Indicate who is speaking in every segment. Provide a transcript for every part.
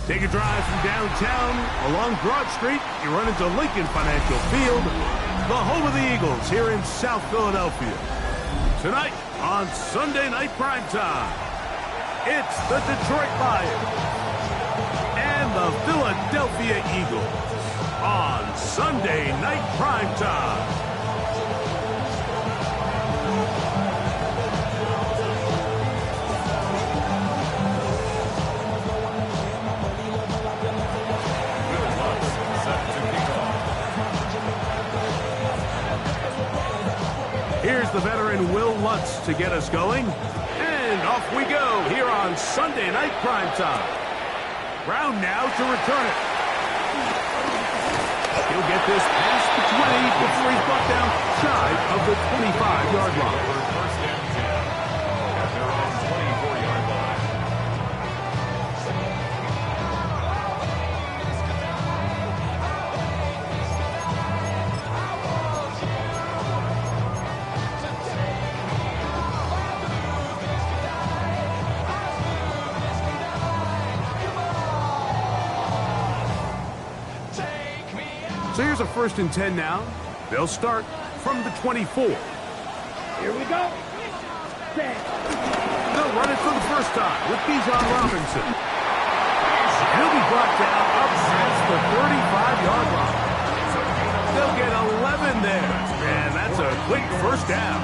Speaker 1: Take a drive from downtown along Broad Street. You run into Lincoln Financial Field, the home of the Eagles here in South Philadelphia. Tonight on Sunday Night Primetime, it's the Detroit Lions and the Philadelphia Eagles on Sunday Night Primetime. Here's the veteran Will Lutz to get us going. And off we go here on Sunday Night Primetime. Brown now to return it. He'll get this past the 20 before he's brought down shy of the 25-yard line.
Speaker 2: First down 10 at their own 24-yard line.
Speaker 1: So here's a 1st and 10 now. They'll start from the 24.
Speaker 3: Here we go.
Speaker 1: They'll run it for the first time with Bijan Robinson. He'll be brought down up past the 35-yard line. They'll get 11 there. And that's a quick first down.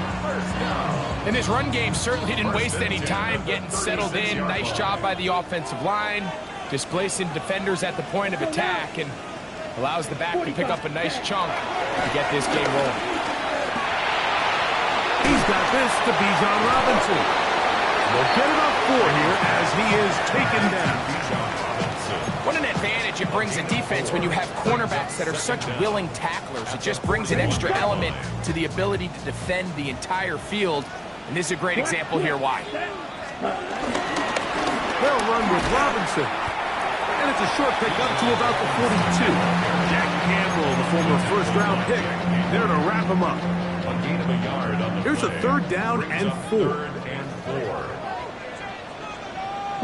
Speaker 4: And his run game certainly didn't waste any time getting settled in. Nice job by the offensive line, displacing defenders at the point of attack, and allows the back to pick up a nice chunk to get this game rolling.
Speaker 1: He's got this to Bijan Robinson. They'll get it up 4 here as he is taken down.
Speaker 4: What an advantage it brings a defense when you have cornerbacks that are such willing tacklers. It just brings an extra element to the ability to defend the entire field. And this is a great example here why.
Speaker 1: They'll run with Robinson. And it's a short pick up to about the 42. Jack Campbell, the former first-round pick, there to wrap him up.
Speaker 2: A gain of a yard on the
Speaker 1: Here's a 3rd down and 4.
Speaker 2: 3rd and 4.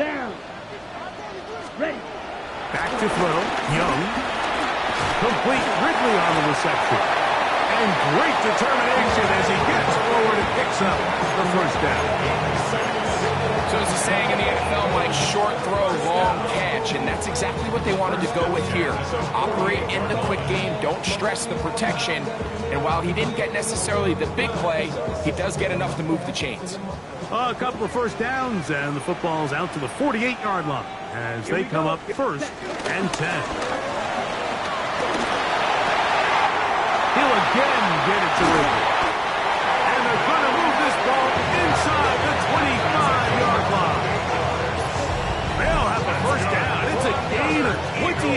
Speaker 3: Down. Ready.
Speaker 1: Back to throw. Young. Complete. Ridley on the reception. And great determination as he gets forward and picks up the first down.
Speaker 4: So as the saying in the NFL, Mike, short throw, long catch, and that's exactly what they wanted to go with here. Operate in the quick game, don't stress the protection, and while he didn't get necessarily the big play, he does get enough to move the chains.
Speaker 1: A couple of first downs, and the football's out to the 48-yard line as they come up 1st and 10. He'll again get it to Ridley. And they're going to move this ball inside the 25-yard line. They'll have the first down. It's a gain of 28.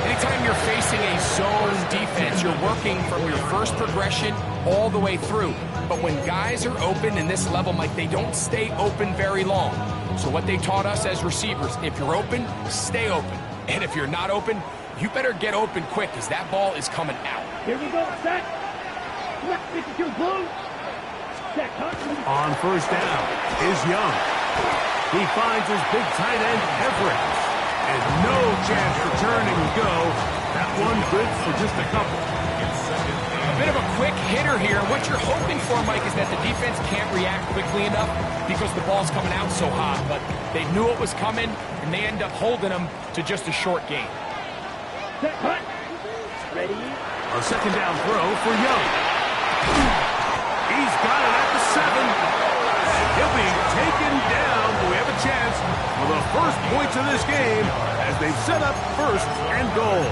Speaker 4: Anytime you're facing a zone defense, you're working from your first progression all the way through. But when guys are open in this level, Mike, they don't stay open very long. So what they taught us as receivers, if you're open, stay open. And if you're not open, you better get open quick because that ball is coming out.
Speaker 3: Here we go. Set. 52 blue. Set.
Speaker 1: On first down is Young. He finds his big tight end, Everett. And no chance for turn and go. That one good for just a couple.
Speaker 4: A bit of a quick hitter here. What you're hoping for, Mike, is that the defense can't react quickly enough because the ball's coming out so hot. But they knew it was coming, and they end up holding them to just a short gain.
Speaker 3: Set. Cut. Ready.
Speaker 1: A 2nd down throw for Young. He's got it at the 7. And he'll be taken down. But we have a chance for the first points of this game as they've set up 1st and goal.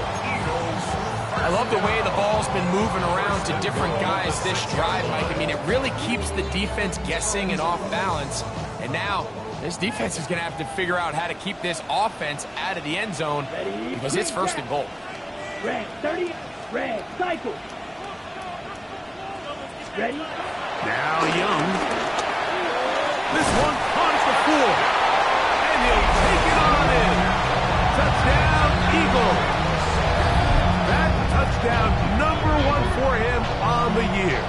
Speaker 4: I love the way the ball's been moving around to different guys this drive, Mike. I mean, it really keeps the defense guessing and off balance. And now this defense is going to have to figure out how to keep this offense out of the end zone because it's 1st and goal.
Speaker 3: Red. 30. Red. Cycle. Ready.
Speaker 1: Now Young. This one haunts the 4. And he'll take it on in. Touchdown, Eagles. That touchdown number 1 for him on the year.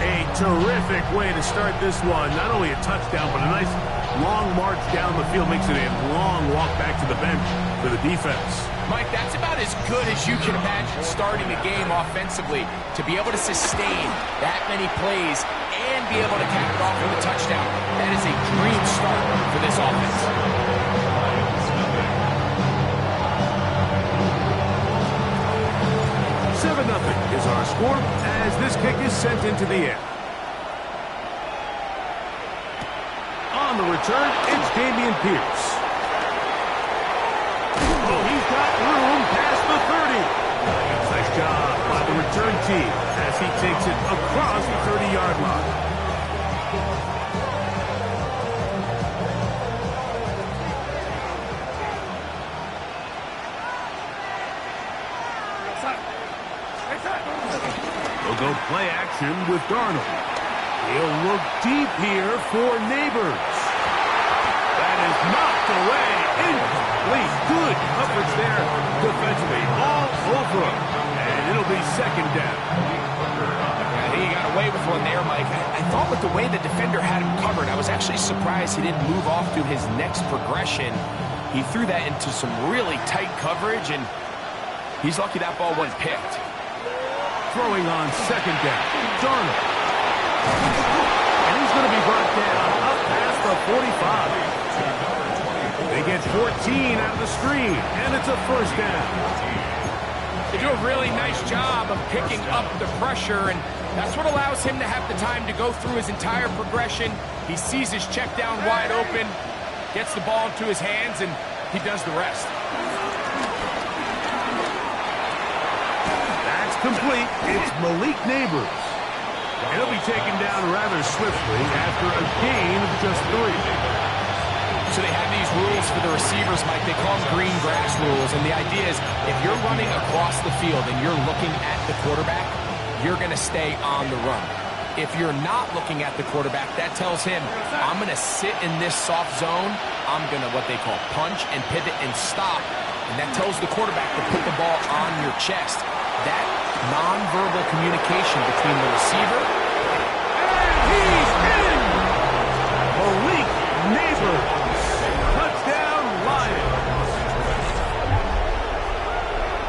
Speaker 1: A terrific way to start this one. Not only a touchdown, but a nice long march down the field makes it a long walk back to the bench for the defense.
Speaker 4: Mike, that's about as good as you can imagine starting a game offensively. To be able to sustain that many plays and be able to cap it off with a touchdown, that is a dream start for this offense.
Speaker 1: 7-0 is our score as this kick is sent into the air. On the return, it's Damian Pierce. Oh, he's got room past the 30. Nice job by the return team as he takes it across the 30-yard line. They'll go play action with Darnold. He'll look deep here for Neighbors. That is knocked away. Incomplete. Good coverage there defensively. All over him. And it'll be second down.
Speaker 4: I think he got away with one there, Mike. I thought with the way the defender had him covered, I was actually surprised he didn't move off to his next progression. He threw that into some really tight coverage, and he's lucky that ball wasn't picked.
Speaker 1: Throwing on second down. Darnold. And he's going to be brought down up past the 45. They get 14 out of the screen, and it's a first down.
Speaker 4: They do a really nice job of picking up the pressure, and that's what allows him to have the time to go through his entire progression. He sees his check down wide open, gets the ball into his hands, and he does the rest.
Speaker 1: That's complete. It's Malik Neighbors. And he'll be taken down rather swiftly after a gain of just 3.
Speaker 4: So they have these rules for the receivers, Mike. They call them green grass rules. And the idea is if you're running across the field and you're looking at the quarterback, you're going to stay on the run. If you're not looking at the quarterback, that tells him, I'm going to sit in this soft zone. I'm going to what they call punch and pivot and stop. And that tells the quarterback to put the ball on your chest. That nonverbal communication between the receiver
Speaker 1: and he's in! Malik Neighbors. Touchdown, Lions.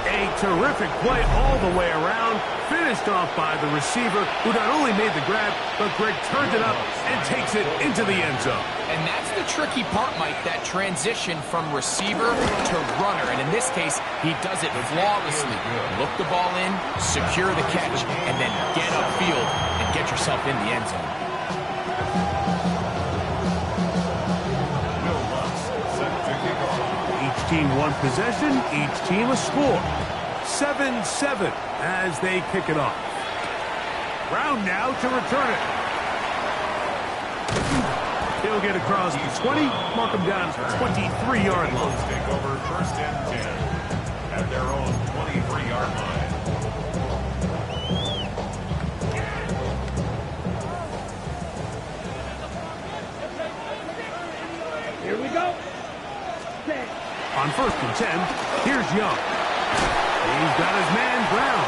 Speaker 1: A terrific play all the way around. Finished off by the receiver, who not only made the grab, but Greg turned it up and takes it into the end zone.
Speaker 4: And that's the tricky part, Mike, that transition from receiver to runner. And in this case, he does it flawlessly. Look the ball in, secure the catch, and then get upfield and get yourself in the end zone.
Speaker 1: Each team one possession, each team a score. 7-7 as they kick it off. Brown now to return it. He'll get across the 20, mark him down to the 23-yard line.
Speaker 2: Take over first and 10 at their own 23-yard line.
Speaker 3: Here we go. Set.
Speaker 1: On first and 10, here's Young. He's got his man Brown.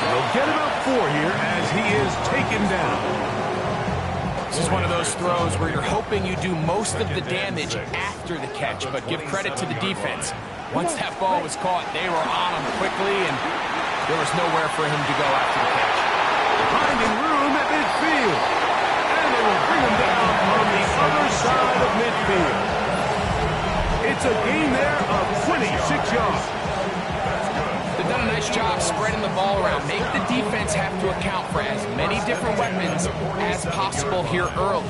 Speaker 1: They'll get about 4 here as he is taken down.
Speaker 4: This is one of those throws where you're hoping you do most of the damage after the catch, but give credit to the defense. Once that ball was caught, they were on him quickly, and there was nowhere for him to go after the catch.
Speaker 1: Finding room at midfield. And they will bring him down on the other side of midfield. It's a gain there of 26 yards.
Speaker 4: They've done a nice job spreading the ball around. Make the defense have to account for as many different weapons as possible here early.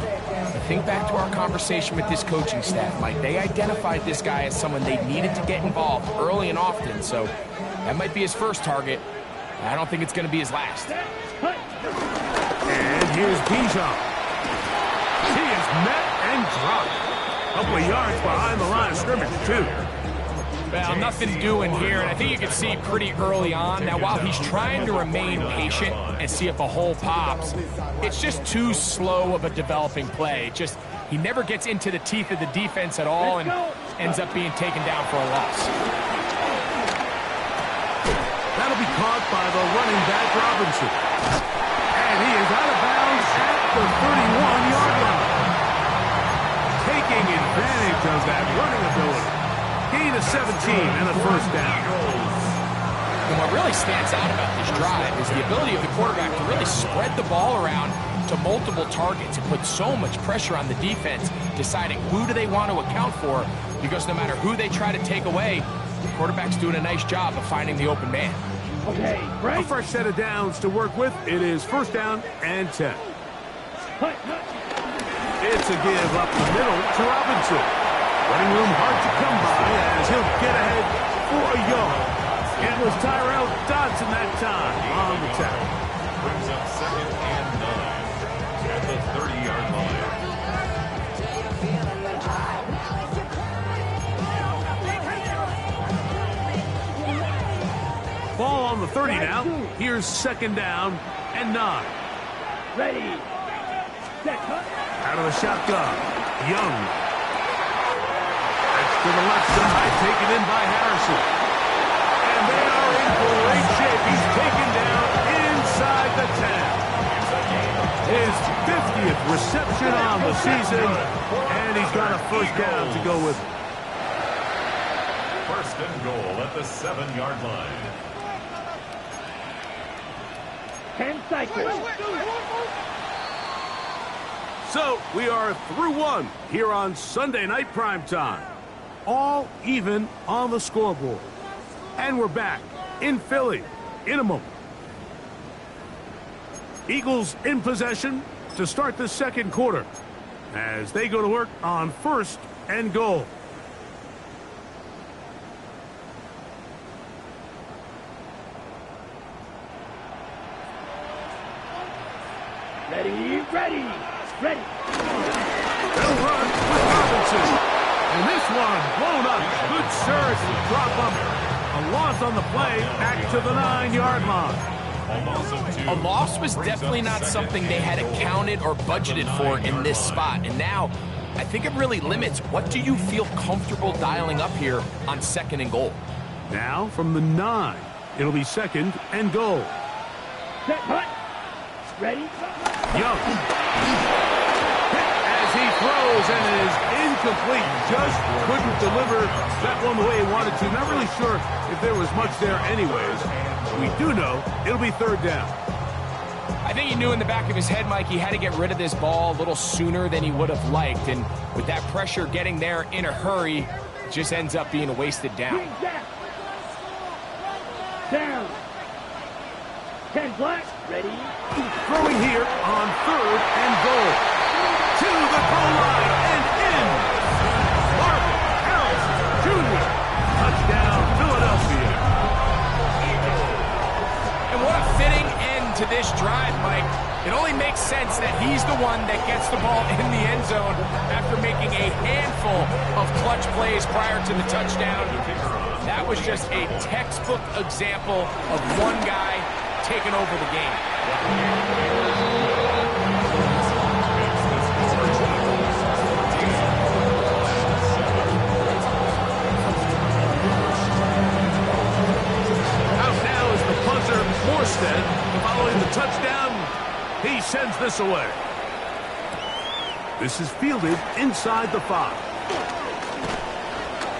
Speaker 4: Think back to our conversation with this coaching staff, Mike. They identified this guy as someone they needed to get involved early and often, so that might be his first target. I don't think it's going to be his last.
Speaker 1: And here's Bijan. He is met and dropped. A couple of yards behind the line of scrimmage, too.
Speaker 4: Well, nothing doing here, and I think you can see pretty early on. Now, while he's trying to remain patient and see if a hole pops, it's just too slow of a developing play. He never gets into the teeth of the defense at all and ends up being taken down for a loss.
Speaker 1: That'll be caught by the running back, Robinson. And he is out of bounds at the 31-yard line. of that running ability. Gain of 17 and a first down.
Speaker 4: And what really stands out about this drive is the ability of the quarterback to really spread the ball around to multiple targets and put so much pressure on the defense, deciding who do they want to account for, because no matter who they try to take away, the quarterback's doing a nice job of finding the open man.
Speaker 3: Okay, right.
Speaker 1: A fresh set of downs to work with. It is first down and 10. It's a give up the middle to Robinson. Running room hard to come by as he'll get ahead for a yard. It was Tyrell Dodson that time on the tackle.
Speaker 2: Brings up second and 9 at the 30-yard line.
Speaker 1: Ball on the 30 now. Here's second down and 9.
Speaker 3: Ready. Set, cut.
Speaker 1: Out of the shotgun. Young. That's to the left side. Taken in by Harrison. And they are in great shape. He's taken down inside the 10. His 50th reception on the season. And he's got a first down to go with it.
Speaker 2: First and goal at the 7-yard line.
Speaker 3: 10 cycles.
Speaker 1: So we are through one here on Sunday Night Primetime. All even on the scoreboard. And we're back in Philly in a moment. Eagles in possession to start the second quarter as they go to work on first and goal.
Speaker 3: Ready, ready, ready.
Speaker 1: They'll run with Robinson. And this one blown up. Good search to drop up. A loss on the play back to the 9-yard line.
Speaker 4: A loss was definitely not something they had accounted or budgeted for in this spot. And now, I think it really limits what do you feel comfortable dialing up here on second and goal.
Speaker 1: Now from the 9, it'll be second and goal.
Speaker 3: Set, cut. Ready.
Speaker 1: Young. As he throws and it is incomplete. Just couldn't deliver that one the way he wanted to. Not really sure if there was much there anyways. We do know it'll be third down.
Speaker 4: I think he knew in the back of his head, Mike, he had to get rid of this ball a little sooner than he would have liked. And with that pressure getting there in a hurry, it just ends up being a wasted down.
Speaker 3: Down. 10 black. Ready.
Speaker 1: Throwing here on third and goal. To the goal line and in. Marvin Harrison Jr. Touchdown, Philadelphia.
Speaker 4: And what a fitting end to this drive, Mike. It only makes sense that he's the one that gets the ball in the end zone after making a handful of clutch plays prior to the touchdown. That was just a textbook example of one guy taking over the game.
Speaker 1: Out now is the punter, Morstead. Following the touchdown, he sends this away. This is fielded inside the 5.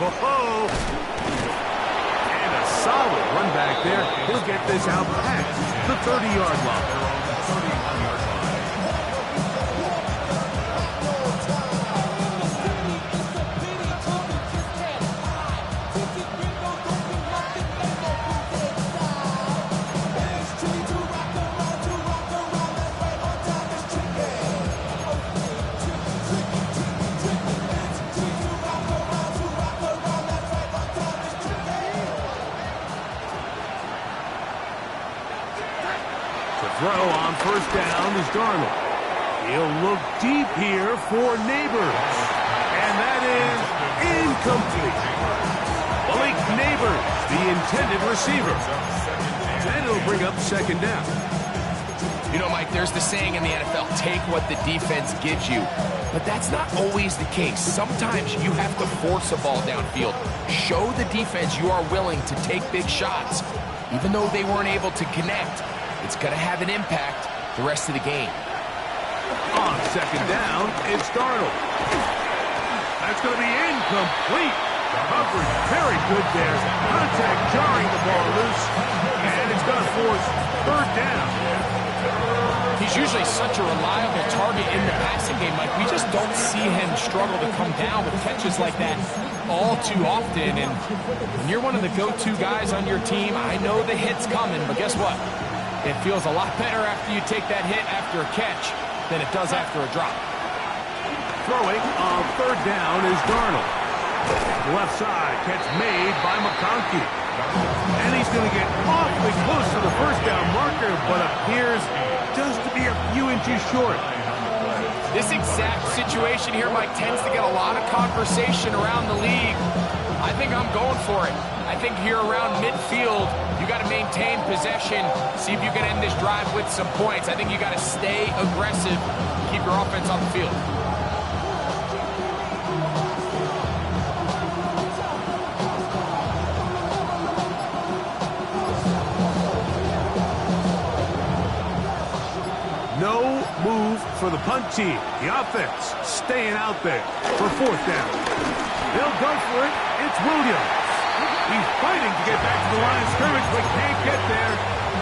Speaker 1: Oh-ho! And a solid run back there. He'll get this out past the 30-yard line. Throw on first down is Darnold. He'll look deep here for Neighbors. And that is incomplete. Malik Neighbors, the intended receiver. And it'll bring up second down.
Speaker 4: You know, Mike, there's the saying in the NFL, take what the defense gives you. But that's not always the case. Sometimes you have to force a ball downfield. Show the defense you are willing to take big shots. Even though they weren't able to connect, it's going to have an impact the rest of the game.
Speaker 1: On second down, it's Darnold. That's going to be incomplete. Coverage very good there. Contact jarring the ball loose. And it's going to force third down.
Speaker 4: He's usually such a reliable target in the passing game, Mike. We just don't see him struggle to come down with catches like that all too often. And when you're one of the go-to guys on your team, I know the hit's coming, but guess what? It feels a lot better after you take that hit after a catch than it does after a drop.
Speaker 1: Throwing on third down is Darnold. Left side, catch made by McConkey. And he's going to get awfully close to the first down marker, but appears just to be a few inches short.
Speaker 4: This exact situation here, Mike, tends to get a lot of conversation around the league. I think I'm going for it. I think here around midfield, you got to maintain possession, see if you can end this drive with some points. I think you got to stay aggressive, keep your offense on the field.
Speaker 1: No move for the punt team. The offense staying out there for fourth down. They'll go for it. It's Williams. He's fighting to get back to the line of scrimmage, but can't get there.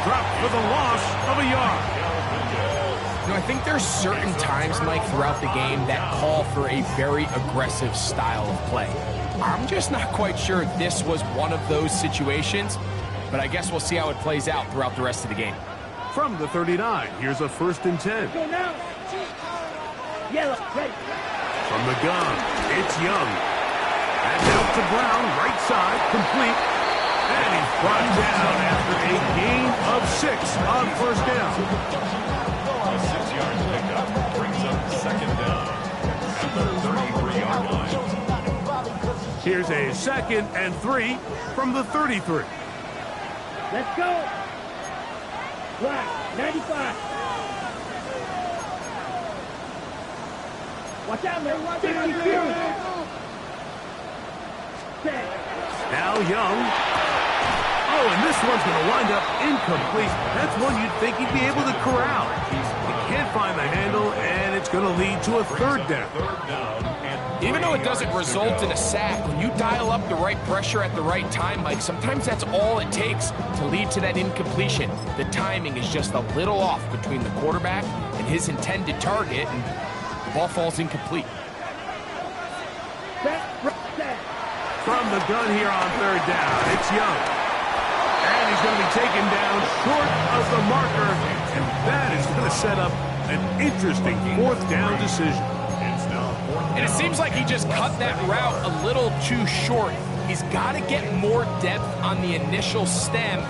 Speaker 1: Dropped for the loss of a yard.
Speaker 4: You know, I think there's certain times, Mike, throughout the game that call for a very aggressive style of play. I'm just not quite sure this was one of those situations, but I guess we'll see how it plays out throughout the rest of the game.
Speaker 1: From the 39, here's a 1st and 10.
Speaker 3: Go now. Yellow, ready.
Speaker 1: From the gun, it's Young. And out to Brown, right side, complete. And he's brought down after a gain of 6 on first down.
Speaker 2: A 6-yard pickup brings up second down at the 33-yard line.
Speaker 1: Here's a 2nd and 3 from the 33.
Speaker 3: Let's go. Black, 95. Watch out, man. Watch out.
Speaker 1: Now Young. Oh, and this one's going to wind up incomplete. That's one you'd think he'd be able to corral. He can't find the handle, and it's going to lead to a third down.
Speaker 4: Even though it doesn't result in a sack, when you dial up the right pressure at the right time, Mike, sometimes that's all it takes to lead to that incompletion. The timing is just a little off between the quarterback and his intended target, and the ball falls incomplete.
Speaker 1: From the gun here on third down, it's Young. And he's going to be taken down short of the marker, and that is going to set up an interesting fourth down decision.
Speaker 4: And it seems like he just cut that route a little too short. He's got to get more depth on the initial stem,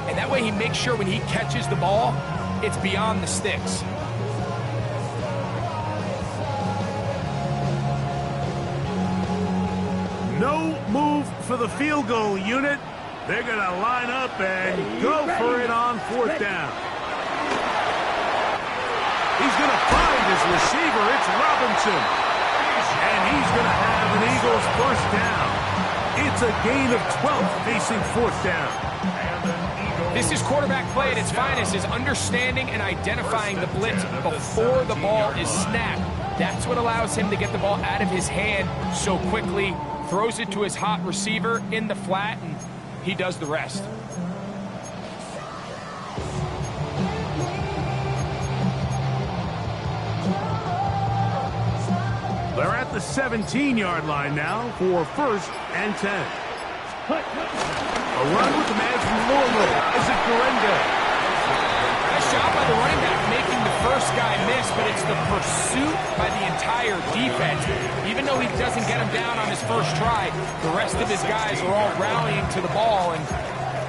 Speaker 4: and that way he makes sure when he catches the ball, it's beyond the sticks.
Speaker 1: No move for the field goal unit. They're going to line up and go for it on fourth down. He's going to find his receiver. It's Robinson. And he's going to have an Eagles first down. It's a gain of 12 facing fourth down.
Speaker 4: This is quarterback play at its finest, is understanding and identifying the blitz before the ball is snapped. That's what allows him to get the ball out of his hand so quickly, throws it to his hot receiver in the flat, and he does the rest.
Speaker 1: They're at the 17-yard line now for 1st and 10. A run with the man from Louisville, Isaac Guerendo.
Speaker 4: Nice job by the running back making the first guy miss, but it's the pursuit by the entire defense. Even though he doesn't get him down on his first try, the rest of his guys are all rallying to the ball, and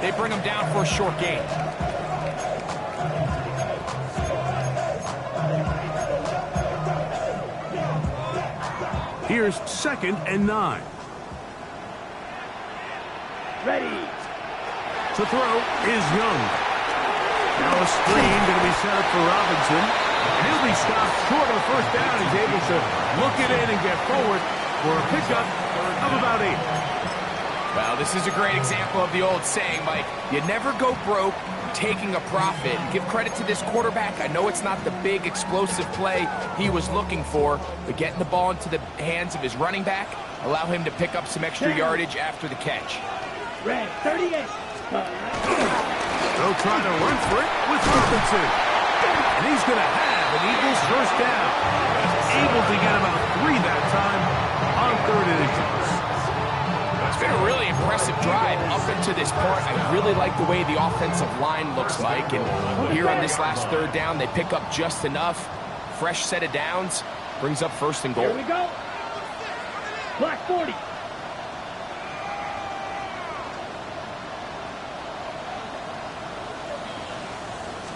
Speaker 4: they bring him down for a short gain.
Speaker 1: Here's 2nd and 9.
Speaker 3: Ready.
Speaker 1: To throw is Young. Now a screen going to be set up for Robinson. And he'll be stopped short of first down. He's able to look it in and get forward for a pickup of about 8.
Speaker 4: Well, this is a great example of the old saying, Mike. You never go broke taking a profit. Give credit to this quarterback. I know it's not the big explosive play he was looking for, but getting the ball into the hands of his running back, allow him to pick up some extra yardage after the catch.
Speaker 3: Red 38.
Speaker 1: They'll try to run for it with Robinson. And he's going to have an Eagles first down. Able to get about 3 that time on 3rd and inches.
Speaker 4: It's been a really impressive drive up until this point. I really like the way the offensive line looks, Mike. And here on this last 3rd down, they pick up just enough. Fresh set of downs. Brings up 1st and goal.
Speaker 3: Here we go. Black 40.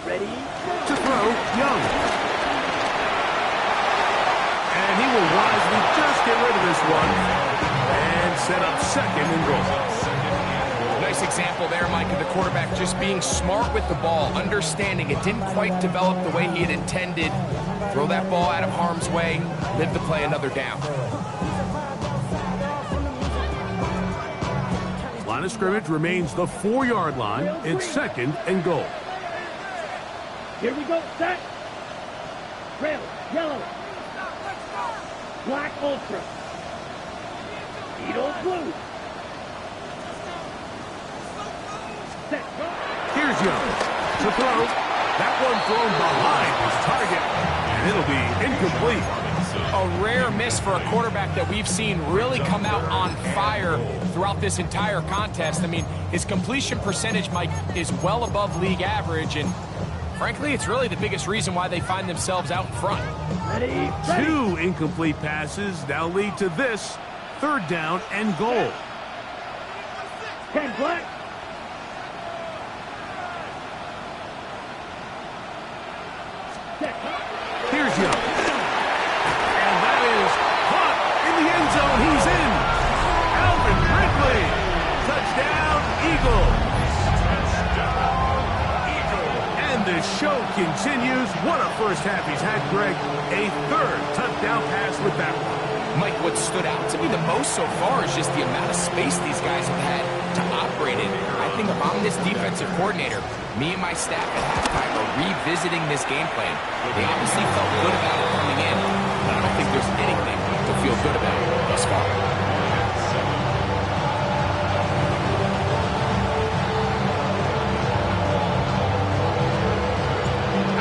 Speaker 3: Ready?
Speaker 1: To throw, Young. And he will wisely just get rid of this one. And set up 2nd and goal.
Speaker 4: Nice example there, Mike, of the quarterback just being smart with the ball, understanding it didn't quite develop the way he had intended. Throw that ball out of harm's way, live to play another down.
Speaker 1: Line of scrimmage remains the 4-yard line. It's 2nd and goal.
Speaker 3: Here we go. Set. Red, yellow. Black ultra. Beetle blue. Set.
Speaker 1: Here's Young to throw. That one thrown behind his target, and it'll be incomplete.
Speaker 4: A rare miss for a quarterback that we've seen really come out on fire throughout this entire contest. I mean, his completion percentage, Mike, is well above league average, and frankly, it's really the biggest reason why they find themselves out in front.
Speaker 3: Ready.
Speaker 1: 2 incomplete passes now lead to this 3rd down and goal.
Speaker 3: 10 black. Set.
Speaker 1: Here's Young. And that is caught in the end zone. He's in. Alvin Ridley. Touchdown, Eagles. And the show continues. What a first half he's had, Greg. A 3rd touchdown pass with that one.
Speaker 4: Mike, what stood out to me the most so far is just the amount of space these guys have had to operate in. I think if I'm this defensive coordinator, me and my staff at halftime are revisiting this game plan. They obviously felt good about it coming in, but I don't think there's anything to feel good about thus far.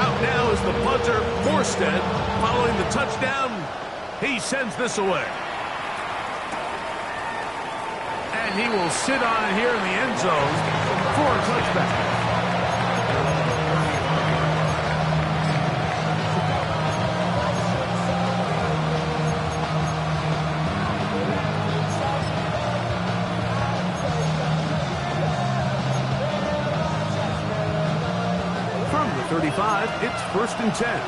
Speaker 1: Out now is the punter, Morstead. Following the touchdown, he sends this away. And he will sit on it here in the end zone for a touchback. From the 35, it's 1st and 10.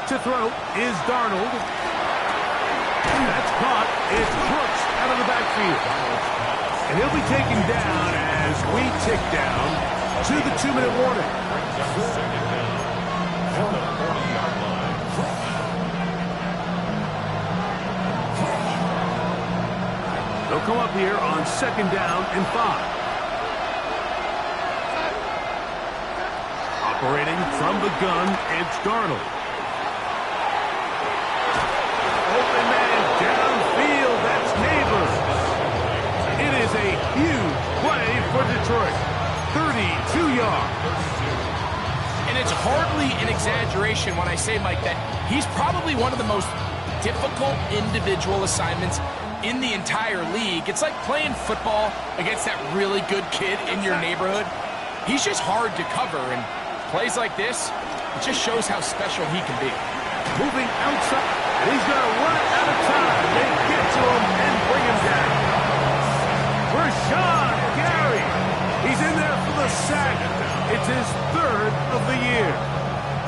Speaker 1: To throw is Darnold. That's caught. It's Brooks out of the backfield. And he'll be taken down as we tick down to the 2-minute warning. They'll come up here on 2nd down and 5. Operating from the gun, it's Darnold. Open man downfield, that's Neighbors. It is a huge play for Detroit. 32 yards.
Speaker 4: And it's hardly an exaggeration when I say, Mike, that he's probably one of the most difficult individual assignments in the entire league. It's like playing football against that really good kid in your neighborhood. He's just hard to cover, and plays like this, it just shows how special he can be.
Speaker 1: Moving outside, and he's going to run it out of time. They get to him and bring him down. Rashawn Gary, he's in there for the sack. It's his 3rd of the year.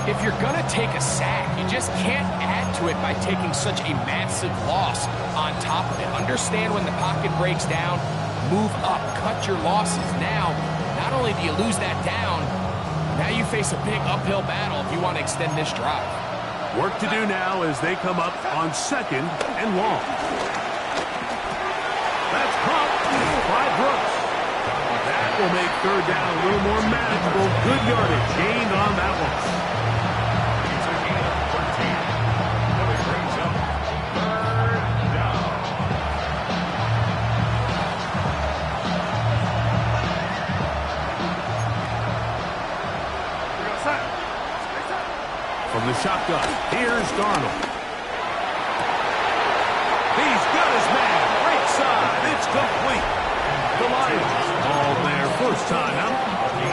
Speaker 4: If you're going to take a sack, you just can't add to it by taking such a massive loss on top of it. Understand when the pocket breaks down, move up, cut your losses. Now, not only do you lose that down, now you face a big uphill battle if you want to extend this drive.
Speaker 1: Work to do now as they come up on 2nd and long. will make third down a little more manageable. Good yardage gained on that one.
Speaker 2: It's a gain of 13. And it brings up third down.
Speaker 1: From the shotgun, here's Darnold. He's got his man. Right side. It's complete. The Lions all their first time out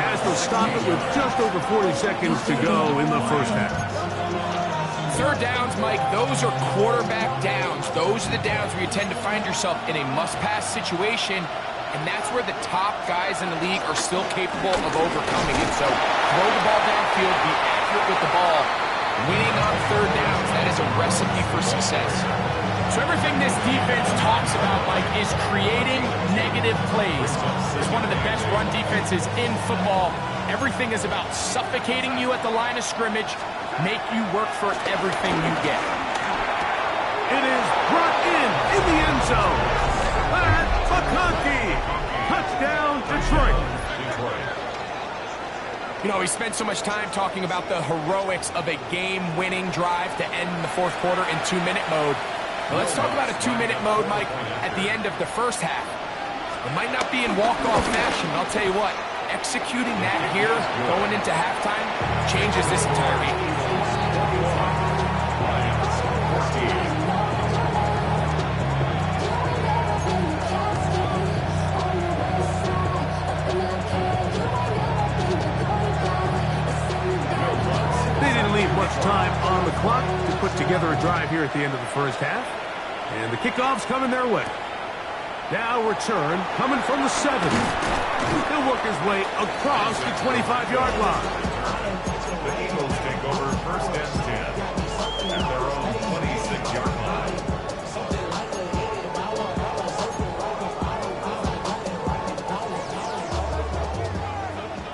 Speaker 1: as they stop it with just over 40 seconds to go in the first half.
Speaker 4: Third downs, Mike, those are quarterback downs. Those are the downs where you tend to find yourself in a must-pass situation, and that's where the top guys in the league are still capable of overcoming it. So throw the ball downfield, be accurate with the ball. Winning on third downs, that is a recipe for success. So everything this defense talks about, Mike, is creating negative plays. It's one of the best run defenses in football. Everything is about suffocating you at the line of scrimmage, make you work for everything you get.
Speaker 1: It is brought in the end zone. Pat McConkey. Touchdown, Detroit.
Speaker 4: You know, we spent so much time talking about the heroics of a game-winning drive to end the fourth quarter in 2-minute mode. Well, let's talk about a 2-minute mode, Mike, at the end of the first half. It might not be in walk-off fashion, but I'll tell you what, executing that here, going into halftime, changes this entire game.
Speaker 1: Much time on the clock to put together a drive here at the end of the first half. And the kickoff's coming their way. Now return coming from the 7. He'll work his way across the 25-yard line.
Speaker 2: The Eagles take over first and 10 at their own 26-yard line.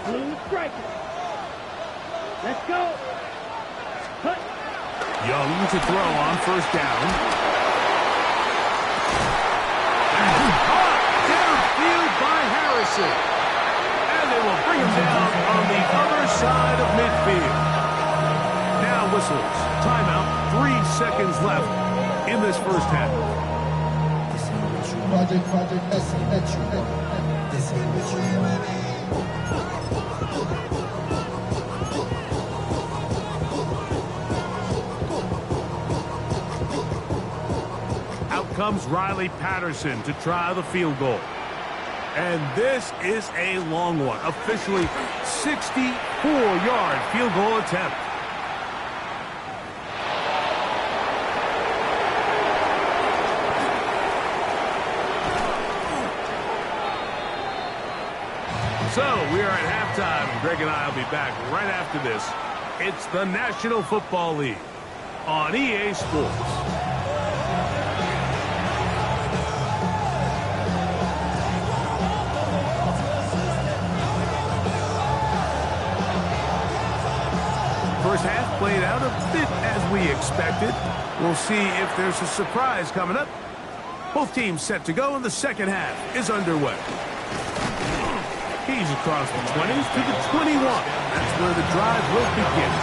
Speaker 3: Blue striker. Let's go.
Speaker 1: Young to throw on first down. And caught downfield by Harrison. And they will bring him down on the other side of midfield. Now whistles. Timeout. 3 seconds left in this first half. Comes Riley Patterson to try the field goal. And this is a long one. Officially 64-yard field goal attempt. So we are at halftime. Greg and I will be back right after this. It's the National Football League on EA Sports. First half played out a bit as we expected. We'll see if there's a surprise coming up. Both teams set to go, and the second half is underway. He's across the 20s to the 21. That's where the drive will begin.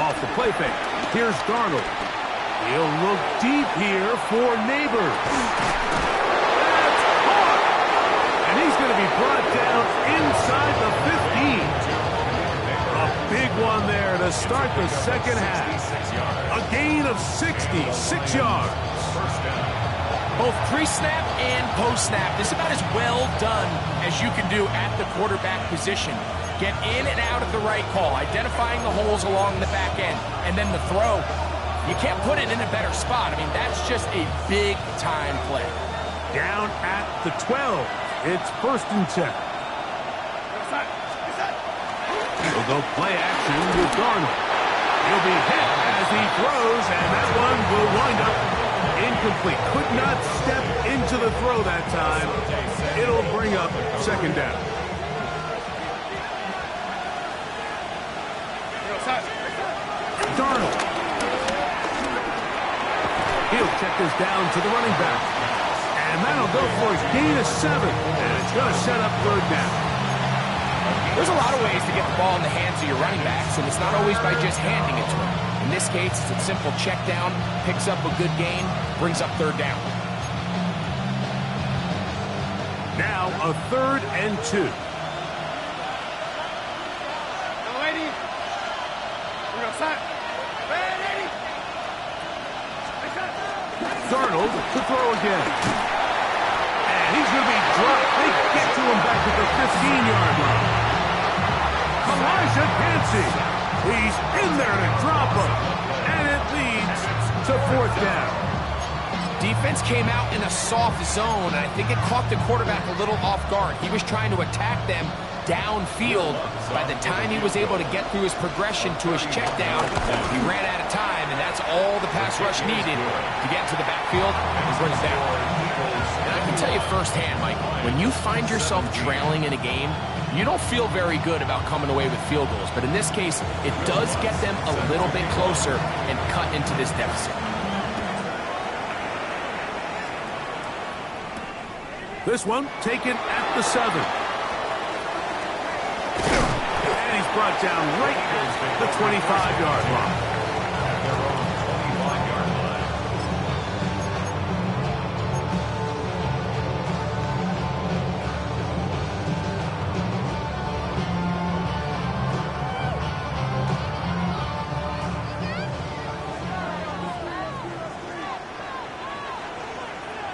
Speaker 1: Off the play fake. Here's Darnold. He'll look deep here for Neighbors. That's caught! And he's going to be brought down inside the 15. A big one there to start the second half. A gain of 66 yards.
Speaker 4: Both pre-snap and post-snap. This is about as well done as you can do at the quarterback position. Get in and out of the right call, identifying the holes along the back end, and then the throw. You can't put it in a better spot. I mean, that's just a big-time play.
Speaker 1: Down at the 12. It's first and 10. He'll go play action with Darnold. He'll be hit as he throws, and that one will wind up Incomplete. Could not step into the throw that time. It'll bring up second down. Darnold. He'll check this down to the running back. And that'll go for his gain of 7. And it's going to set up third down.
Speaker 4: There's a lot of ways to get the ball in the hands of your running backs, and it's not always by just handing it to him. In this case, it's a simple check down, picks up a good gain, brings up third down.
Speaker 1: Now a 3rd and 2. Darnold to throw again. And he's going to be dropped. They get to him back at the 15-yard line. Elijah Cansey. He's in there to drop him. And it leads to 4th down.
Speaker 4: Defense came out in a soft zone, and I think it caught the quarterback a little off guard. He was trying to attack them downfield. By the time he was able to get through his progression to his check down, he ran out of time, and that's all the pass rush needed to get to the backfield and bring it down. And I can tell you firsthand, Mike, when you find yourself trailing in a game, you don't feel very good about coming away with field goals. But in this case, it does get them a little bit closer and cut into this deficit.
Speaker 1: This one taken at the 7. And he's brought down right at the 25-yard line.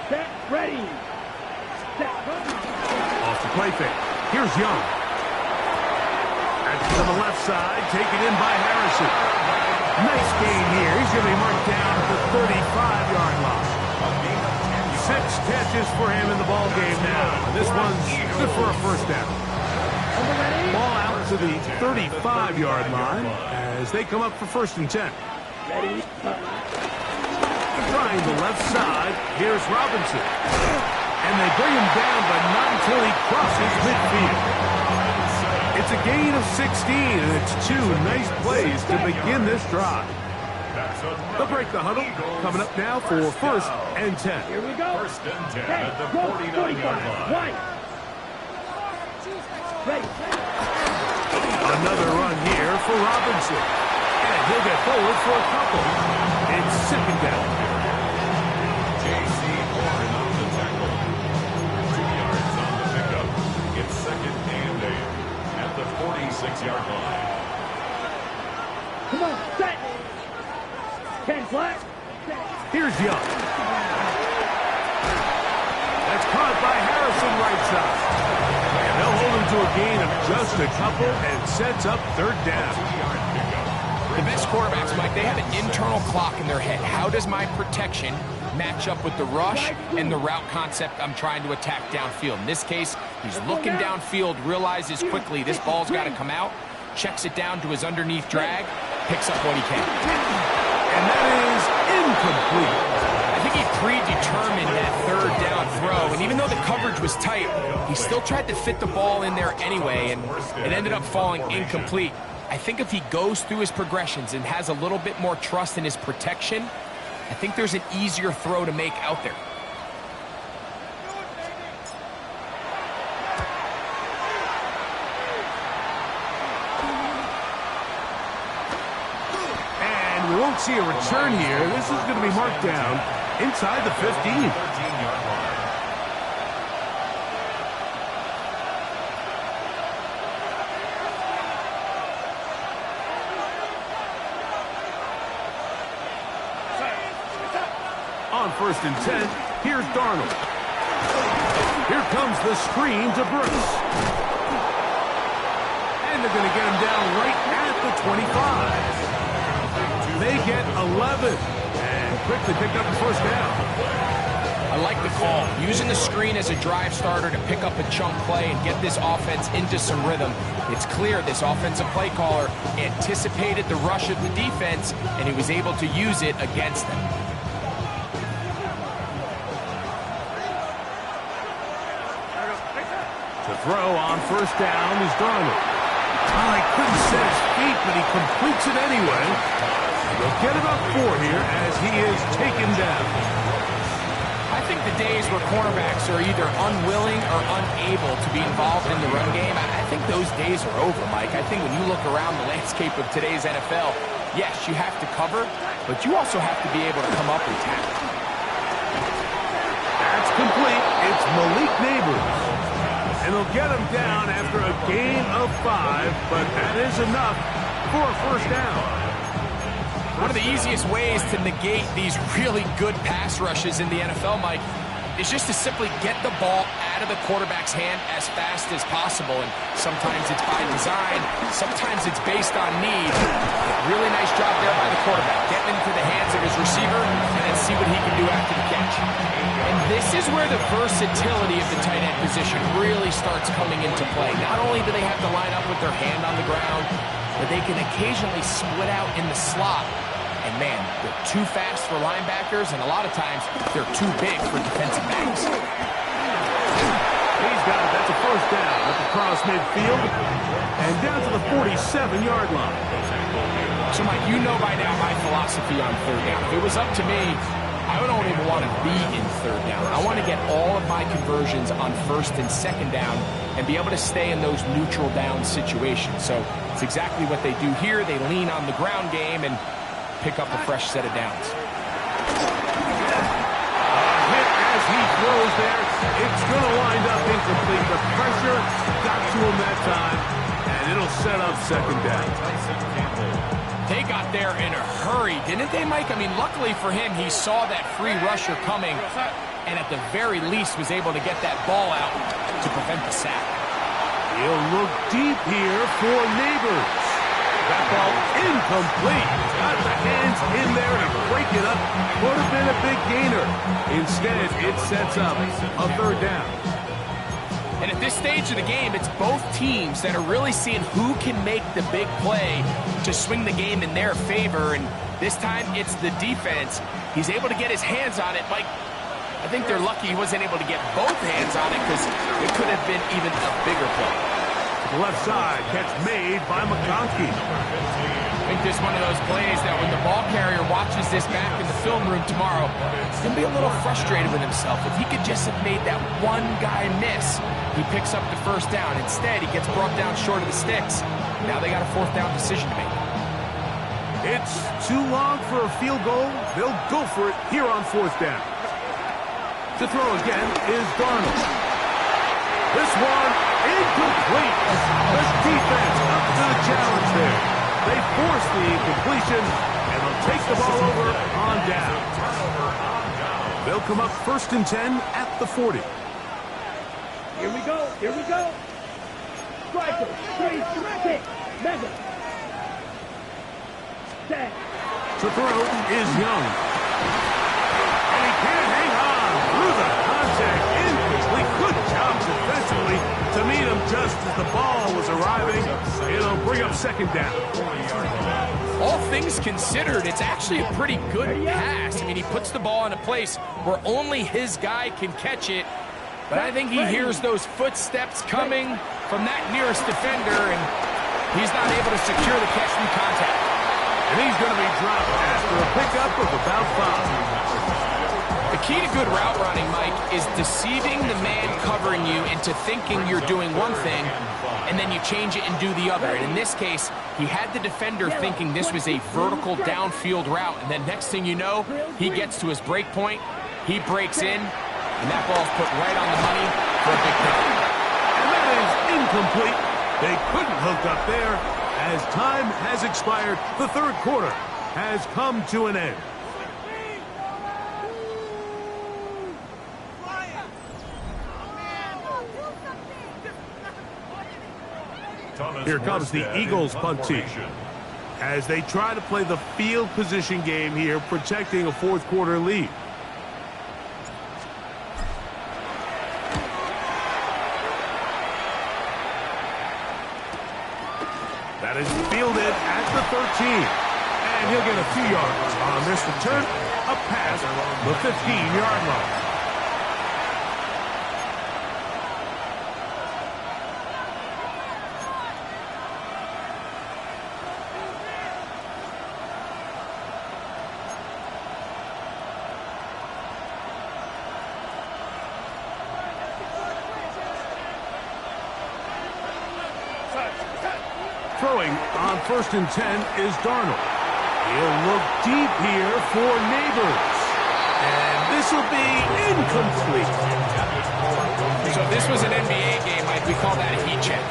Speaker 3: Set, ready.
Speaker 1: Off the play fake. Here's Young. That's to the left side, taken in by Harrison. Nice gain here. He's going to be marked down at the 35-yard line. 6 catches for him in the ball game now. This one's good for a first down. Ball out to the 35-yard line as they come up for 1st and 10.
Speaker 3: Ready.
Speaker 1: Trying the left side. Here's Robinson. And they bring him down, but not until he crosses midfield. It's a gain of 16, and it's 2 nice plays to begin this drive. They'll break the huddle. Coming up now for 1st and 10.
Speaker 3: Here we go.
Speaker 2: 1st and 10 at the 49-yard line.
Speaker 3: Right. Ready.
Speaker 1: Another run here for Robinson. And he'll get forward for a couple. It's 2nd down.
Speaker 2: J.C. Horn on the tackle. 2 yards on the pickup. It's 2nd and 8 at the 46-yard line.
Speaker 3: Come on, set. 10 flat.
Speaker 1: Here's Young. That's caught by Harrison right side. And they'll hold him to a gain of just a couple and sets up 3rd down.
Speaker 4: The best quarterbacks, Mike, they have an internal clock in their head. How does my protection match up with the rush and the route concept I'm trying to attack downfield? In this case, he's looking downfield, realizes quickly this ball's got to come out, checks it down to his underneath drag, picks up what he can.
Speaker 1: And that is incomplete.
Speaker 4: I think he predetermined that 3rd down throw, and even though the coverage was tight, he still tried to fit the ball in there anyway, and it ended up falling incomplete. I think if he goes through his progressions and has a little bit more trust in his protection, I think there's an easier throw to make out there.
Speaker 1: And we won't see a return here. This is going to be marked down inside the 15.
Speaker 2: 13-yard line.
Speaker 1: On 1st and 10, here's Darnold. Here comes the screen to Bruce. And they're going to get him down right at the 25. They get 11 and quickly pick up the 1st down.
Speaker 4: I like the call. Using the screen as a drive starter to pick up a chunk play and get this offense into some rhythm. It's clear this offensive play caller anticipated the rush of the defense, and he was able to use it against them.
Speaker 1: throw on first down is Darnold. Oh, he couldn't set his feet, but he completes it anyway. He'll get about 4 here as he is taken down.
Speaker 4: I think the days where cornerbacks are either unwilling or unable to be involved in the run game, I think those days are over, Mike. I think when you look around the landscape of today's NFL, yes, you have to cover, but you also have to be able to come up and tackle.
Speaker 1: That's complete. It's Malik Neighbors. And they'll get him down after a gain of 5, but that is enough for a first down.
Speaker 4: One of the easiest ways to negate these really good pass rushes in the NFL, Mike, is just to simply get the ball out of the quarterback's hand as fast as possible. And sometimes it's by design, sometimes it's based on need. Really nice job there by the quarterback. Getting into the hands of his receiver and then see what he can do after the catch. And this is where the versatility of the tight end position really starts coming into play. Not only do they have to line up with their hand on the ground, but they can occasionally split out in the slot. And man, they're too fast for linebackers, and a lot of times they're too big for defensive backs.
Speaker 1: He's got it. That's a first down at the cross midfield and down to the 47-yard line.
Speaker 4: So, Mike, you know by now my philosophy on third down. If it was up to me, I don't even want to be in third down. I want to get all of my conversions on first and second down and be able to stay in those neutral down situations. So it's exactly what they do here. They lean on the ground game and pick up a fresh set of downs.
Speaker 1: Hit as he throws there. It's going to wind up incomplete. The pressure got to him that time, and it'll set up second down.
Speaker 4: They got there in a hurry, didn't they, Mike? I mean, luckily for him, he saw that free rusher coming, and at the very least was able to get that ball out to prevent the sack.
Speaker 1: He'll look deep here for Neighbors. That ball incomplete. Got the hands in there to break it up. Would have been a big gainer. Instead, it sets up a third down.
Speaker 4: And at this stage of the game, it's both teams that are really seeing who can make the big play to swing the game in their favor. And this time, it's the defense. He's able to get his hands on it. Mike, I think they're lucky he wasn't able to get both hands on it because it could have been even a bigger play.
Speaker 1: The left side, catch made by McConkey.
Speaker 4: I think this is one of those plays that when the ball carrier watches this back in the film room tomorrow, he's going to be a little frustrated with himself. If he could just have made that one guy miss, he picks up the first down. Instead, he gets brought down short of the sticks. Now they got a fourth down decision to make.
Speaker 1: It's too long for a field goal. They'll go for it here on fourth down. To throw again is Darnold. This one incomplete. The defense up to the challenge there. They force the incompletion, and they'll take the ball over on down. They'll come up 1st and 10 at the 40.
Speaker 3: Here we go. Here we go. Striker, 3, 6, mega. Tag.
Speaker 1: To throw is Young. And he can't hang on through the contact. Incomplete. Good job defensively to meet him just as the ball was arriving. It'll bring up second down.
Speaker 4: All things considered, it's actually a pretty good pass. I mean, he puts the ball in a place where only his guy can catch it. But I think he hears those footsteps coming from that nearest defender, and he's not able to secure the catch from contact.
Speaker 1: And he's going to be dropped after a pickup of about 5.
Speaker 4: The key to good route running, Mike, is deceiving the man covering you into thinking you're doing one thing, and then you change it and do the other. And in this case, he had the defender thinking this was a vertical downfield route, and then next thing you know, he gets to his break point, he breaks in, and that ball's put right on the money for a big play.
Speaker 1: And that is incomplete. They couldn't hook up there. As time has expired, the third quarter has come to an end. Here comes the Eagles punt team as they try to play the field position game here, protecting a fourth quarter lead. That is fielded at the 13. And he'll get a few yards on this return. A pass, the 15-yard line. Throwing on 1st and 10 is Darnold. He'll look deep here for Neighbors. And this will be incomplete.
Speaker 4: So if this was an NBA game, Mike, we call that a heat check.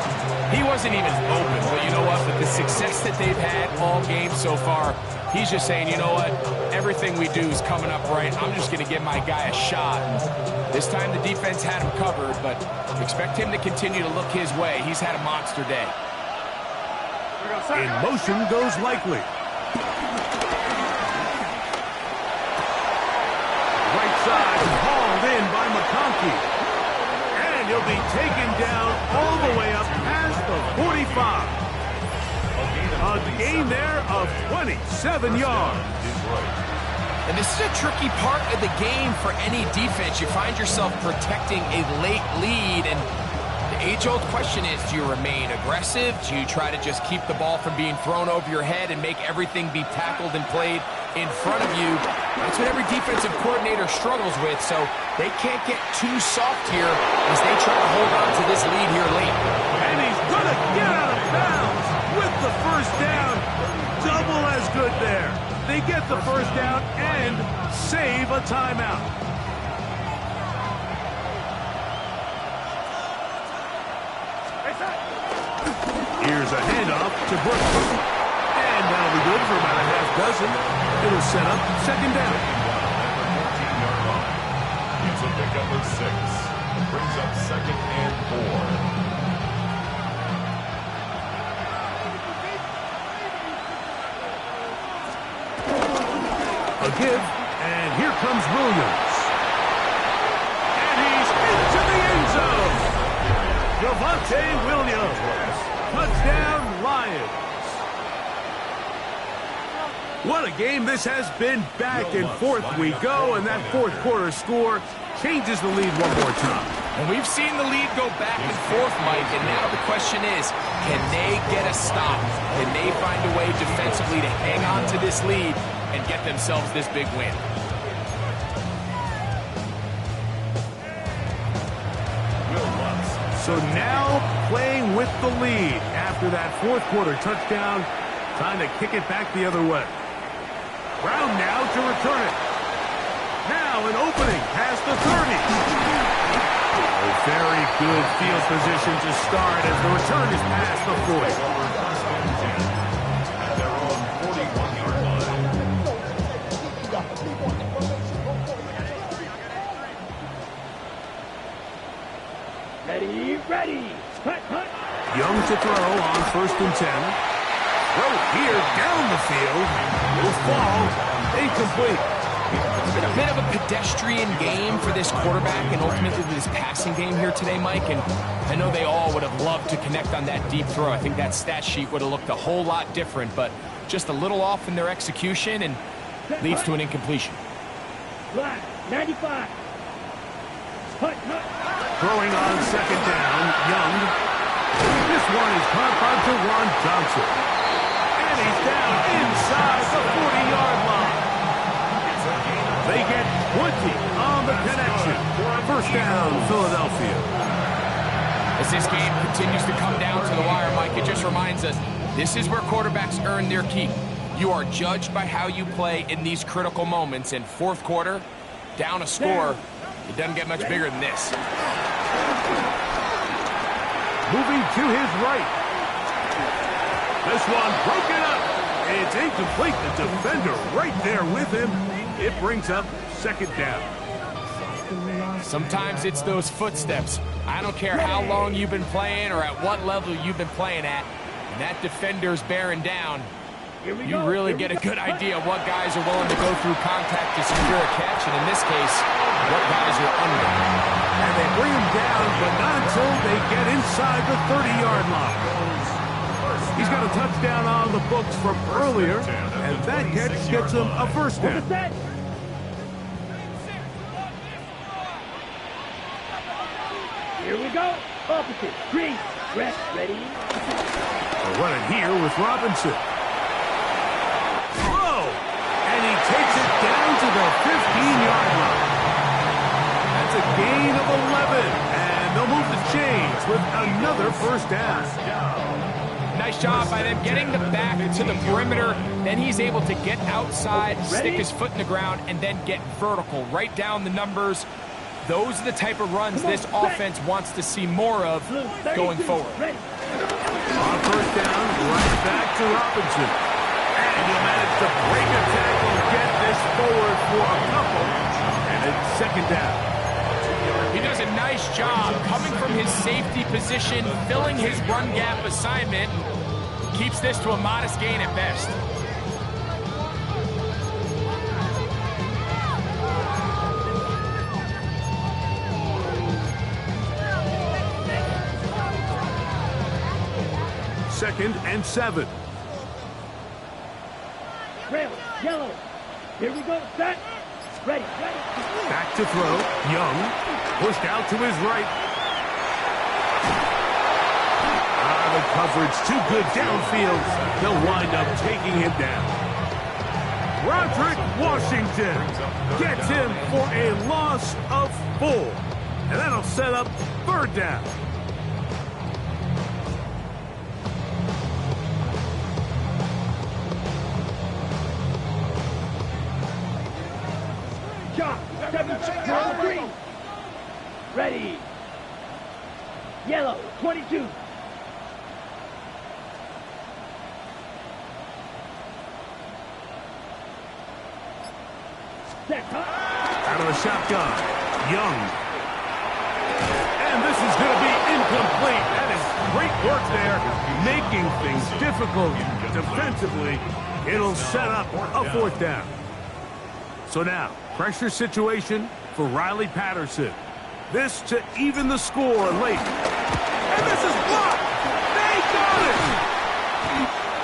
Speaker 4: He wasn't even open, but you know what? With the success that they've had all game so far, he's just saying, you know what? Everything we do is coming up right. I'm just going to give my guy a shot. This time the defense had him covered, but expect him to continue to look his way. He's had a monster day.
Speaker 1: In motion goes Likely. Right side hauled in by McConkey. And he'll be taken down all the way up past the 45. A gain there of 27 yards.
Speaker 4: And this is a tricky part of the game for any defense. You find yourself protecting a late lead, and the age-old question is, do you remain aggressive? Do you try to just keep the ball from being thrown over your head and make everything be tackled and played in front of you? That's what every defensive coordinator struggles with, so they can't get too soft here as they try to hold on to this lead here late.
Speaker 1: And he's going to get out of bounds with the first down. Double as good there. They get the first down and save a timeout. Here's a handoff to Brooks. And that'll be good for about a half dozen. It'll set up 2nd down.
Speaker 2: It's a pickup of 6. Brings up 2nd and 4.
Speaker 1: A give, and here comes Williams. And he's into the end zone. Javonte Williams. Touchdown, Lions. What a game this has been. Back and forth we go, and that 4th quarter score changes the lead one more time.
Speaker 4: And we've seen the lead go back and forth, Mike, and now the question is, can they get a stop? Can they find a way defensively to hang on to this lead and get themselves this big win?
Speaker 1: So now playing with the lead after that 4th quarter touchdown, trying to kick it back the other way. Brown now to return it. Now an opening past the 30. A very good field position to start as the return is past the 40.
Speaker 2: At their own 41-yard line.
Speaker 3: Ready. Hut.
Speaker 1: Young to throw on 1st and 10. Throw here down the field. Will fall. Incomplete.
Speaker 4: It's been a bit of a pedestrian game for this quarterback and ultimately this passing game here today, Mike. And I know they all would have loved to connect on that deep throw. I think that stat sheet would have looked a whole lot different, but just a little off in their execution and leads to an incompletion.
Speaker 3: Line, 95. Hut.
Speaker 1: Throwing on 2nd down, Young. This one is caught by Dewan Johnson. And he's down inside the 40-yard line. They get 20 on the connection. 1st down, Philadelphia.
Speaker 4: As this game continues to come down to the wire, Mike, it just reminds us, this is where quarterbacks earn their keep. You are judged by how you play in these critical moments. In 4th quarter, down a score, it doesn't get much bigger than this.
Speaker 1: Moving to his right. This one broken up. It's incomplete. The defender right there with him. It brings up 2nd down.
Speaker 4: Sometimes it's those footsteps. I don't care how long you've been playing or at what level you've been playing at. And that defender's bearing down. You really get a good idea of what guys are willing to go through contact to secure a catch, and in this case, what guys are under.
Speaker 1: And they bring him down, but not until they get inside the 30-yard line. He's got a touchdown on the books from earlier, and that catch gets him a 1st down.
Speaker 3: Here we go. Opposite. Green. Rest. Ready.
Speaker 1: They'll run it here with Robinson. And he takes it down to the 15-yard line. That's a gain of 11. And they'll move the chains with another 1st down.
Speaker 4: Nice job by them getting the back to the perimeter. Then he's able to get outside, stick his foot in the ground, and then get vertical, right down the numbers. Those are the type of runs this offense wants to see more of going forward.
Speaker 1: On first down, right back to Robinson. And he'll manage to break a tackle, get this forward for a couple, and it's second down.
Speaker 4: He does a nice job coming from his safety position, filling his run gap assignment. Keeps this to a modest gain at best.
Speaker 1: Second and 7.
Speaker 3: Trail, yellow. Here we go, set. Ready.
Speaker 1: Back to throw. Young. Pushed out to his right. The coverage too good downfield. They'll wind up taking him down. Roderick Washington gets him for a loss of 4. And that'll set up third down.
Speaker 3: Shot. 7, green. Ready. Yellow. 22.
Speaker 1: Out of the shotgun. Young. And this is going to be incomplete. That is great work there, making things difficult defensively. It'll set up a fourth down. So now, pressure situation for Riley Patterson. This to even the score late. And this is blocked. They got it.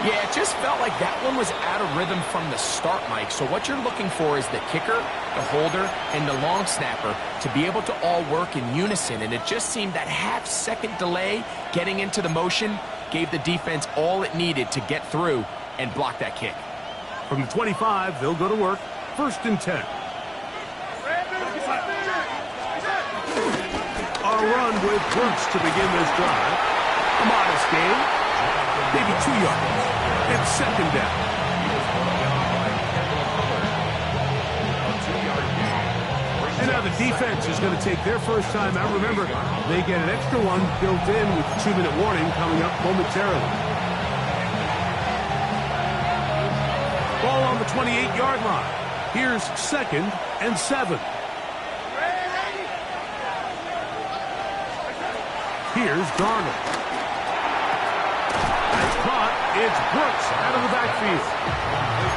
Speaker 4: Yeah, it just felt like that one was out of rhythm from the start, Mike. So what you're looking for is the kicker, the holder, and the long snapper to be able to all work in unison. And it just seemed that half-second delay getting into the motion gave the defense all it needed to get through and block that kick.
Speaker 1: From the 25, they'll go to work. First and 10. A run with Brooks to begin this drive. A modest gain. Maybe 2 yards. It's second down. And now the defense is going to take their first time out. Remember, they get an extra one built in with 2-minute warning coming up momentarily. Ball on the 28-yard line. Here's second and 7. Here's Darnold. That's caught. It's Brooks out of the backfield.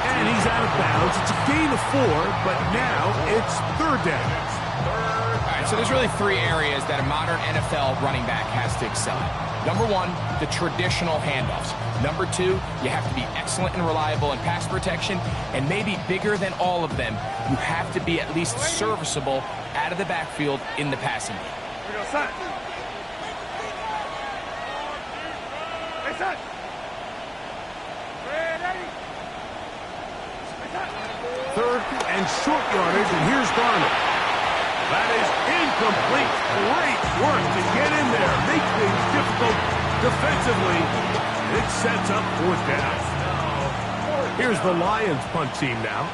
Speaker 1: And he's out of bounds. It's a gain of 4, but now it's third down.
Speaker 4: All right, so there's really 3 areas that a modern NFL running back has to excel at. Number 1, the traditional handoffs. Number 2, you have to be excellent and reliable in pass protection. And maybe bigger than all of them, you have to be at least serviceable out of the backfield in the passing game.
Speaker 1: Third and short yardage, and here's Darnold. That is incomplete. Great work to get in there. Make things difficult defensively. It sets up fourth down. Here's the Lions punt team now.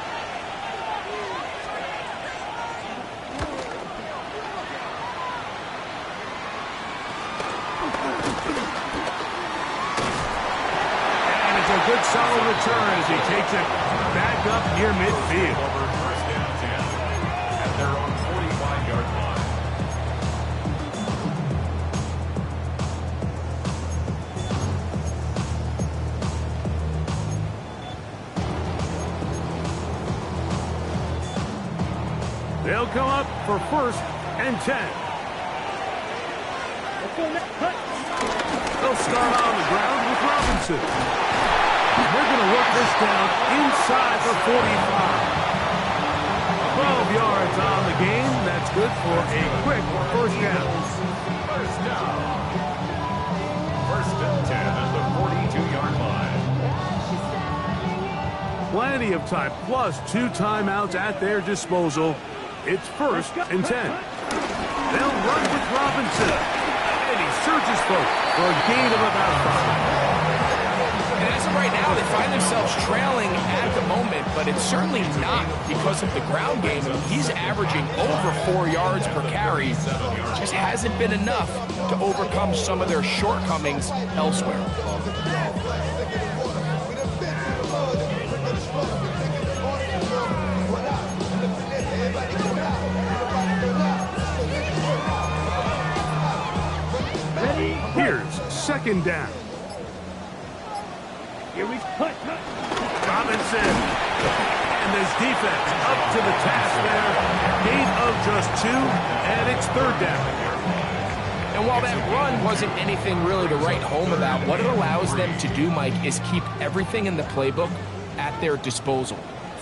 Speaker 1: And it's a good solid return as he takes it back up near midfield.
Speaker 2: Over first down 10 at their own 45-yard line.
Speaker 1: They'll come up for first and 10. They'll start on the ground with Robinson. They're going to work this down inside the 45. 12 yards on the gain. That's good for a quick first down.
Speaker 2: First down. First and 10 at the 42-yard line.
Speaker 1: Plenty of time, plus 2 timeouts at their disposal. It's first and 10. They'll run with Robinson. And he surges forward for a gain of about 5.
Speaker 4: And as of right now, they find themselves trailing at the moment, but it's certainly not because of the ground game. I mean, he's averaging over 4 yards per carry. Just hasn't been enough to overcome some of their shortcomings elsewhere.
Speaker 1: Here's second down.
Speaker 3: Here we cut.
Speaker 1: Robinson. And this defense up to the task there. Gain of just 2, and it's third down.
Speaker 4: And while that run wasn't anything really to write home about, what it allows them to do, Mike, is keep everything in the playbook at their disposal.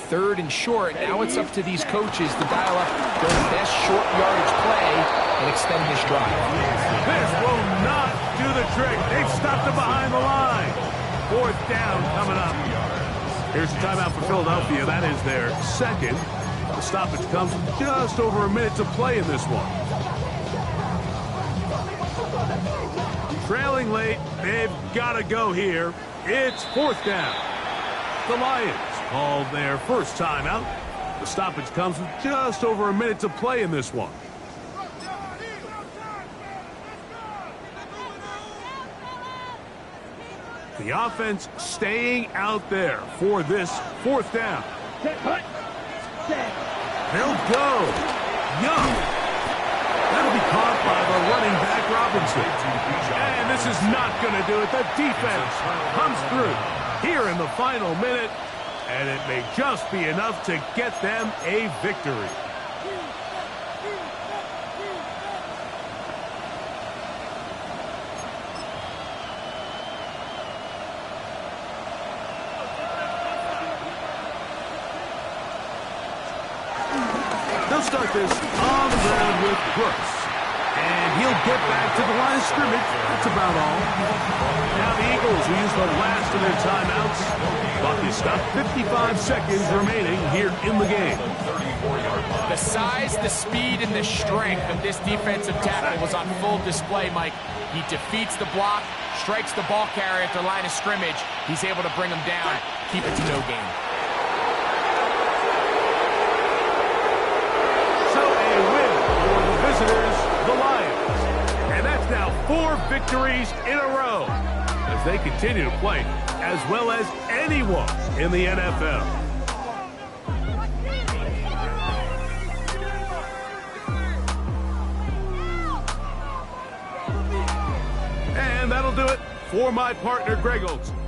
Speaker 4: Third and short, now it's up to these coaches to dial up their best short yardage play and extend this drive.
Speaker 1: This will not do the trick. They've stopped it behind the line. Fourth down coming up. Here's the timeout for Philadelphia. That is their second. The stoppage comes with just over a minute to play in this one. Trailing late, they've got to go here. It's fourth down. The Lions called their first timeout. The stoppage comes with just over a minute to play in this one. The offense staying out there for this fourth down. They'll go. Young. That'll be caught by the running back Robinson. And this is not going to do it. The defense comes through here in the final minute, and it may just be enough to get them a victory. They'll start this on the ground with Brooks. And he'll get back to the line of scrimmage. That's about all. Now the Eagles will use the last of their timeouts. Clock is stopped. 55 seconds remaining here in the game.
Speaker 4: The size, the speed, and the strength of this defensive tackle was on full display, Mike. He defeats the block, strikes the ball carrier at the line of scrimmage. He's able to bring him down, keep it to no gain.
Speaker 1: Visitors, the Lions. And that's now 4 victories in a row as they continue to play as well as anyone in the NFL. And that'll do it for my partner, Greg Olson.